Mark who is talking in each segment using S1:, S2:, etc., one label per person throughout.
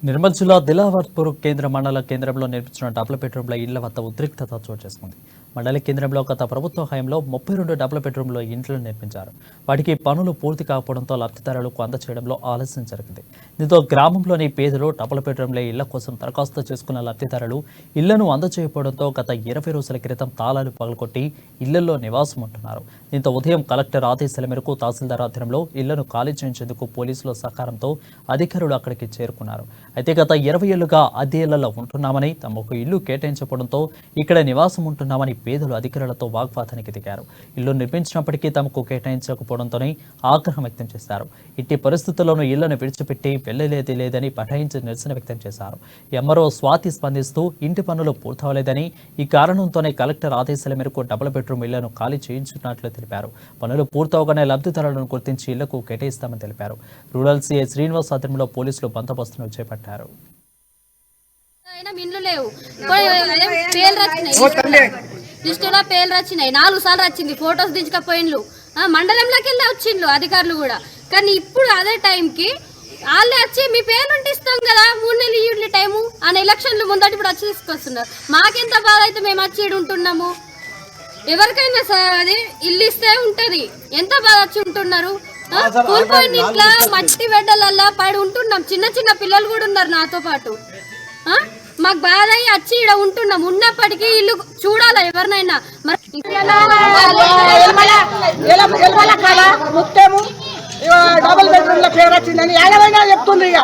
S1: నిర్మల్ జిల్లా దిలావర్పూర్ కేంద్ర మండల కేంద్రంలో నిర్మించిన డబుల్ బెడ్రూమ్ల ఇళ్ల వద్ద ఉద్రిక్తత చోటు చేసుకుంది. మండల కేంద్రంలో గత ప్రభుత్వ హయాంలో 32 డబుల్ బెడ్రూమ్ల ఇండ్లను నిర్మించారు. వాటికి పనులు పూర్తి కాకపోవడంతో లబ్ధిదారులకు అందచేయడంలో ఆలస్యం జరిగింది. దీంతో గ్రామంలోని పేదలు డబుల్ బెడ్రూమ్ల ఇళ్ల కోసం దరఖాస్తు చేసుకున్న లబ్ధిదారులు ఇళ్లను అందచేయకపోవడంతో గత 20 రోజుల క్రితం తాళాలు పగలగొట్టి ఇళ్లలో నివాసం ఉంటున్నారు. దీంతో ఉదయం కలెక్టర్ ఆదేశాల మేరకు తహసీల్దార్ ఆధ్వర్యంలో ఇళ్లను ఖాళీ చేయించేందుకు పోలీసుల సహకారంతో అధికారులు అక్కడికి చేరుకున్నారు. అయితే గత 20 ఏళ్లుగా అద్దె ఇళ్లలో ఉంటున్నామని, తమకు ఇల్లు కేటాయించకపోవడంతో ఇక్కడ నివాసం ఉంటున్నామని పేదలు అధికారులతో వాగ్వాదానికి దిగారు. ఇల్లు నిర్మించినప్పటికీ తమకు కేటాయించకపోవడంతోనే ఆగ్రహం వ్యక్తం చేశారు. ఇట్టి పరిస్థితుల్లోనూ ఇళ్లను విడిచిపెట్టి వెళ్లలేది లేదని పఠాయించి నిరసన వ్యక్తం చేశారు. ఎంఆర్ఓ స్వాతి స్పందిస్తూ ఇంటి పనులు పూర్తవలేదని, ఈ కారణంతోనే కలెక్టర్ ఆదేశాల మేరకు డబుల్ బెడ్రూమ్ ఇళ్లను ఖాళీ చేయించున్నట్లు తెలిపారు. పనులు పూర్తవగానే లబ్ధిదారులను గుర్తించి ఇళ్లకు కేటాయిస్తామని తెలిపారు. రూరల్ సీఐ శ్రీనివాస్ ఆధ్వర్యంలో పోలీసులు బందోబస్తును చేపట్టారు.
S2: లిస్టులో పేర్లు వచ్చినాయి, 4 సార్లు వచ్చింది, ఫొటోస్ దించకపోయిన్లు, మండలంలోకి వెళ్ళి వచ్చిండ్లు అధికారులు కూడా. కానీ ఇప్పుడు అదే టైంకి వాళ్ళే వచ్చి మీ పేర్లు ఇస్తాం కదా 3 నెలలు ఇవ్వండి టైము అని ఎలక్షన్లు ముందటి ఇప్పుడు వచ్చి తీసుకొస్తున్నారు. మాకెంత బాధ అయితే మేము వచ్చి ఉంటున్నాము. ఎవరికైనా అది ఇల్లు ఇస్తే ఉంటది, ఎంత బాధ వచ్చి ఉంటున్నారు. కూలిపోయిన ఇంట్లో మట్టి వెడ్డలల్లా పడి ఉంటున్నాం. చిన్న చిన్న పిల్లలు కూడా ఉన్నారు నాతో పాటు. మాకు బాధ అయ్యి వచ్చి ఇక్కడ ఉంటున్నాం. ఉన్నప్పటికీ ఇల్లు చూడాలా ఎవరినైనా.
S3: డబుల్ బెడ్రూమ్ లో పేరు వచ్చిందని ఏడవైనా చెప్తుంది. ఇక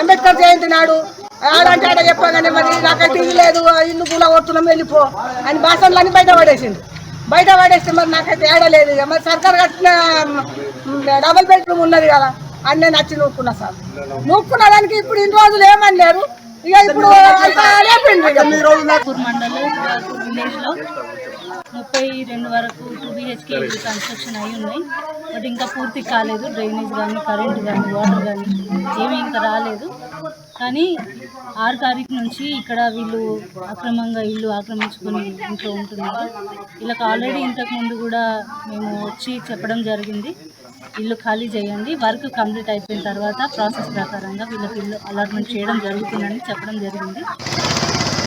S3: అంబేద్కర్ జయంతి నాడు ఆడంటే ఆడ చెప్పగానే మరి నాకైతే ఇల్లు లేదు, ఇల్లు కూడా కొడుతున్నాం వెళ్ళిపో అని భాషలన్నీ బయట పడేసింది. బయట పడేస్తే మరి నాకైతే ఏడలేదు. ఇక మరి సర్కార్ కట్టిన డబుల్ బెడ్రూమ్ ఉన్నది కదా అని నేను వచ్చి నూక్కున్నా సార్. నూక్కున్న దానికి ఇప్పుడు ఇన్ని రోజులు ఏమని లేరు. ఇక ఇప్పుడు
S4: మండలం విలేజ్ లో 32 వరకు 2 BHK కన్స్ట్రక్షన్ అయి ఉన్నాయి. బట్ ఇంకా పూర్తి కాలేదు. డ్రైనేజ్ కానీ, కరెంట్ కానీ, వాటర్ కానీ ఏమీ ఇంకా రాలేదు. కానీ 6 తారీఖు నుంచి ఇక్కడ వీళ్ళు అక్రమంగా ఇల్లు ఆక్రమించుకొని ఇంట్లో ఉంటున్నారు. వీళ్ళకి ఆల్రెడీ ఇంతకుముందు కూడా మేము వచ్చి చెప్పడం జరిగింది, ఇల్లు ఖాళీ చేయండి, వర్క్ కంప్లీట్ అయిపోయిన తర్వాత ప్రాసెస్ ప్రకారంగా వీళ్ళకి ఇల్లు అలాట్మెంట్ చేయడం జరుగుతుందని చెప్పడం జరిగింది.